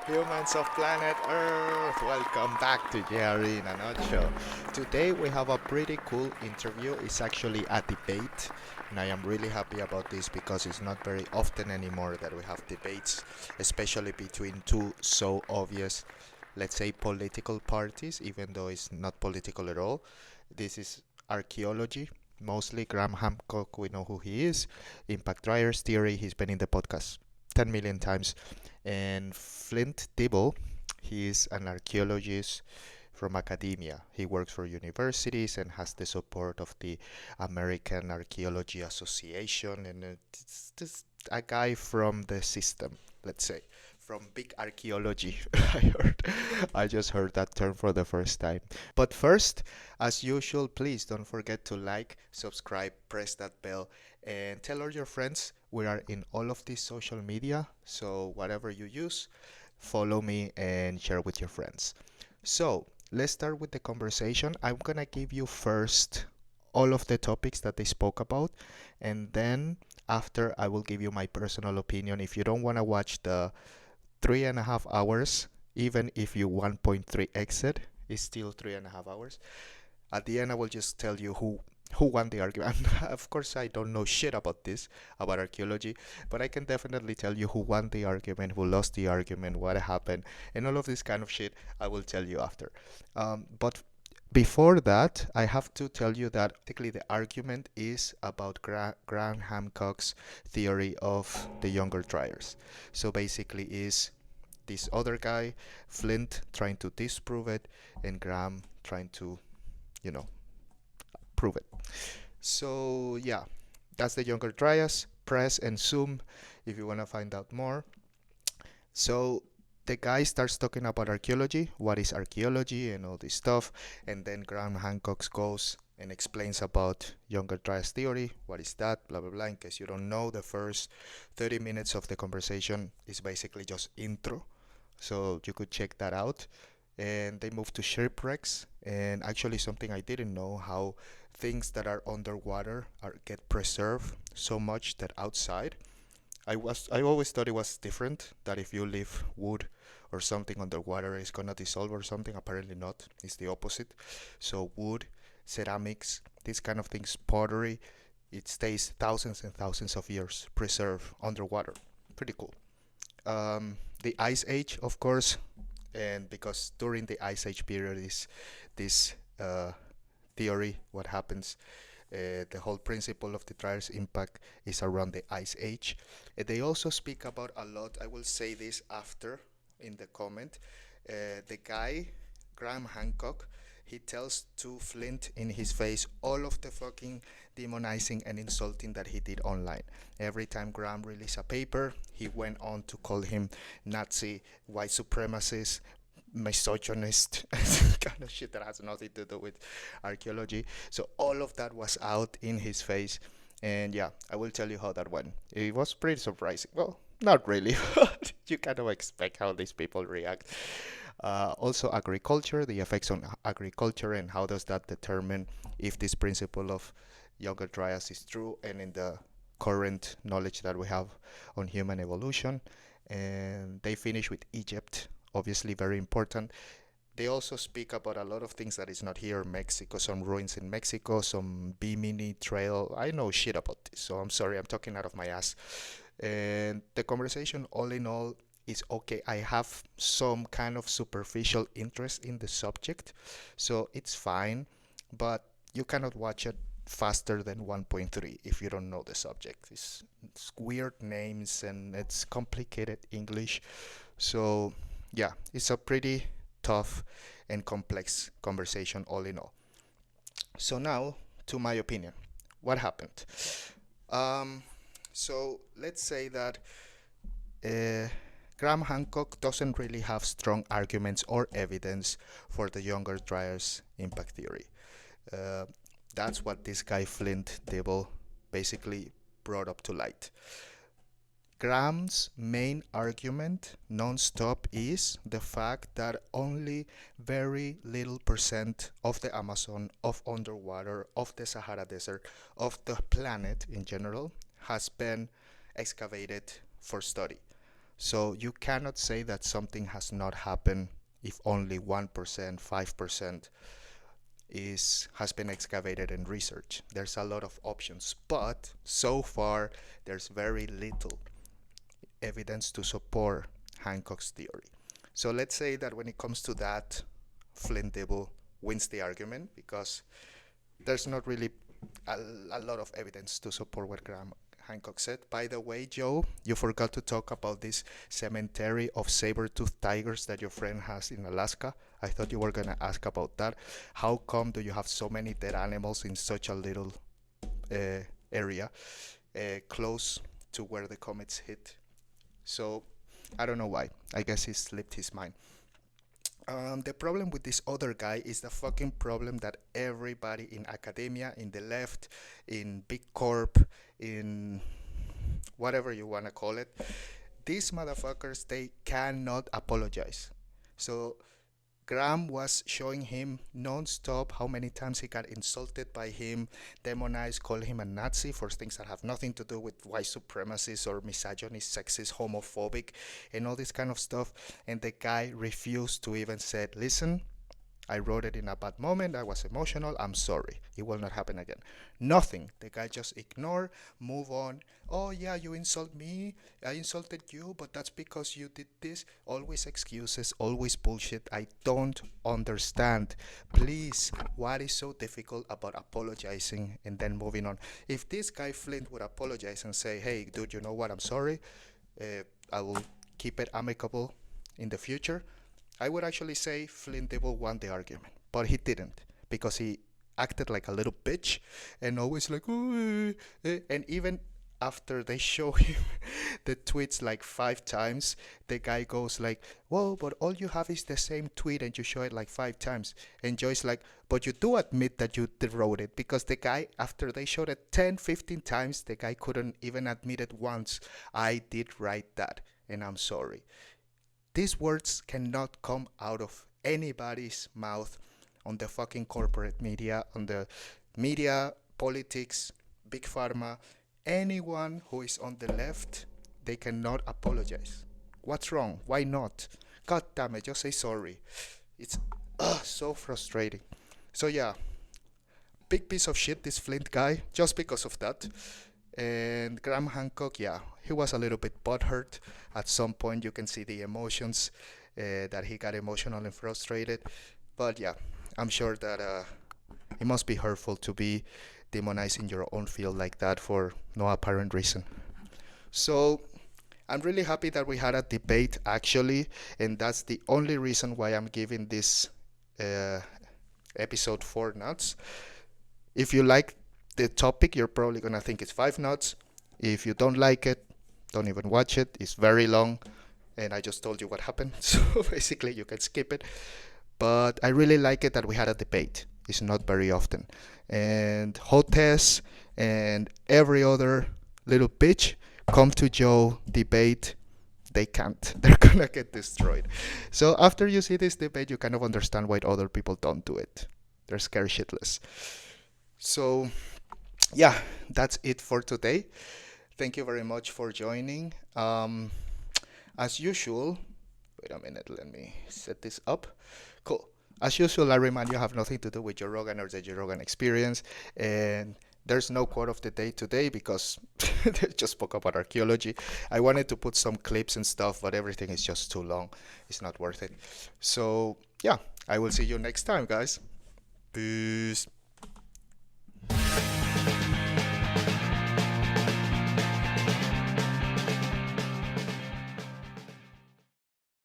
Humans of planet Earth, welcome back to JRE in a nutshell. Today we have a pretty cool interview. It's actually a debate, and I am really happy about this because it's not very often anymore that we have debates, especially between two so obvious, let's say, political parties, even though it's not political at all. This is archaeology. Mostly Graham Hancock, we know who he is. Impact Dryas theory, he's been in the podcast 10 million times. And Flint Dibble, he is an archaeologist from academia. He works for universities and has the support of the American Archeology Association. And it's just a guy from the system, let's say, from big archaeology. I just heard that term for the first time. But first, as usual, please don't forget to like, subscribe, press that bell, and tell all your friends. We are in all of these social media, so whatever you use, follow me and share with your friends. So let's start with the conversation. I'm gonna give you first all of the topics that they spoke about, and then after I will give you my personal opinion. If you don't want to watch the 3.5 hours, even if you 1.3 exit, it's still 3.5 hours. At the end, I will just tell you who won the argument. Of course, I don't know shit about this, about archaeology, but I can definitely tell you who won the argument, who lost the argument, what happened, and all of this kind of shit. I will tell you after. But before that, I have to tell you that basically the argument is about Graham Hancock's theory of the younger dryers. So basically, is this other guy, Flint, trying to disprove it, and Graham trying to, you know, prove it. So yeah, that's the younger Dryas. Press and zoom if you want to find out more. So the guy starts talking about archaeology, what is archaeology, and all this stuff, and then Graham Hancock goes and explains about younger Dryas theory, what is that, blah blah blah. In case you don't know, the first 30 minutes of the conversation is basically just intro, so you could check that out. And they move to shipwrecks, and actually something I didn't know, how things that are underwater are get preserved so much that outside, I always thought it was different, that if you leave wood or something underwater it's gonna dissolve or something. Apparently not, it's the opposite. So wood, ceramics, these kind of things, pottery, it stays thousands and thousands of years preserved underwater. Pretty cool. The ice age, of course, and because during the ice age period is this theory, what happens, the whole principle of the Dryas impact is around the ice age. They also speak about a lot, I will say this after in the comment. The guy, Graham Hancock, he tells to Flint in his face all of the fucking demonizing and insulting that he did online. Every time Graham released a paper, he went on to call him Nazi, white supremacist, misogynist, kind of shit that has nothing to do with archaeology. So all of that was out in his face. And yeah, I will tell you how that went. It was pretty surprising. Well, not really, but you kind of expect how these people react. Also, agriculture, the effects on agriculture, and how does that determine if this principle of younger Dryas is true, and in the current knowledge that we have on human evolution. And they finish with Egypt, obviously very important. They also speak about a lot of things that is not here. Mexico, some ruins in Mexico, some Bimini Trail. I know shit about this, so I'm sorry, I'm talking out of my ass. And the conversation, all in all, is okay. I have some kind of superficial interest in the subject, so it's fine, but you cannot watch it faster than 1.3 if you don't know the subject. It's weird names and it's complicated English. So yeah, it's a pretty tough and complex conversation all in all. So now to my opinion, what happened? Um, so let's say that uh, Graham Hancock doesn't really have strong arguments or evidence for the younger Dryas impact theory. Uh, that's what this guy Flint Dibble basically brought up to light. Graham's main argument non-stop is the fact that only very little percent of the Amazon, of underwater, of the Sahara Desert, of the planet in general has been excavated for study. So you cannot say that something has not happened if only 1%, 5% has been excavated and researched. There's a lot of options, but so far there's very little evidence to support Hancock's theory. So let's say that when it comes to that, Flint Dibble wins the argument because there's not really a lot of evidence to support what Graham Hancock said. By the way, Joe, you forgot to talk about this cemetery of saber-toothed tigers that your friend has in Alaska. I thought you were going to ask about that. How come do you have so many dead animals in such a little area close to where the comets hit? So I don't know why. I guess he slipped his mind. The problem with this other guy is the fucking problem that everybody in academia, in the left, in big corp, in whatever you want to call it, these motherfuckers, they cannot apologize. So Graham was showing him non-stop how many times he got insulted by him, demonized, called him a Nazi for things that have nothing to do with white supremacist or misogynist, sexist, homophobic, and all this kind of stuff. And the guy refused to even say, listen, I wrote it in a bad moment, I was emotional, I'm sorry, it will not happen again. Nothing. The guy just ignored, move on. Oh yeah, you insult me, I insulted you, but that's because you did this. Always excuses, always bullshit. I don't understand. Please, what is so difficult about apologizing and then moving on? If this guy Flint would apologize and say, hey dude, you know what, I'm sorry, I will keep it amicable in the future, I would actually say Flint Dibble won the argument, but he didn't because he acted like a little bitch and always like, oh, and even after they show him the tweets like 5 times, the guy goes like, whoa, but all you have is the same tweet and you show it like 5 times. And Joy's like, but you do admit that you wrote it, because the guy, after they showed it 10, 15 times, the guy couldn't even admit it once. I did write that and I'm sorry. These words cannot come out of anybody's mouth on the fucking corporate media, on the media, politics, big pharma. Anyone who is on the left, they cannot apologize. What's wrong? Why not? God damn it, just say sorry. It's so frustrating. So yeah, big piece of shit, this Flint guy, just because of that. And Graham Hancock, yeah, he was a little bit butthurt. At some point, you can see the emotions, that he got emotional and frustrated. But yeah, I'm sure that it must be hurtful to be demonizing your own field like that for no apparent reason. So I'm really happy that we had a debate actually, and that's the only reason why I'm giving this episode 4 nuts. If you like the topic, you're probably gonna think it's 5 nuts. If you don't like it, don't even watch it. It's very long, and I just told you what happened, so basically you can skip it. But I really like it that we had a debate. It's not very often. And Hotes and every other little bitch come to Joe, debate. They can't. They're gonna get destroyed. So after you see this debate, you kind of understand why other people don't do it. They're scared shitless. So yeah, that's it for today. Thank you very much for joining. As usual, wait a minute, let me set this up. Cool. As usual, I remind you, have nothing to do with Joe Rogan or the Joe Rogan experience. And there's no quote of the day today because they just spoke about archaeology. I wanted to put some clips and stuff, but everything is just too long. It's not worth it. So yeah, I will see you next time, guys. Peace.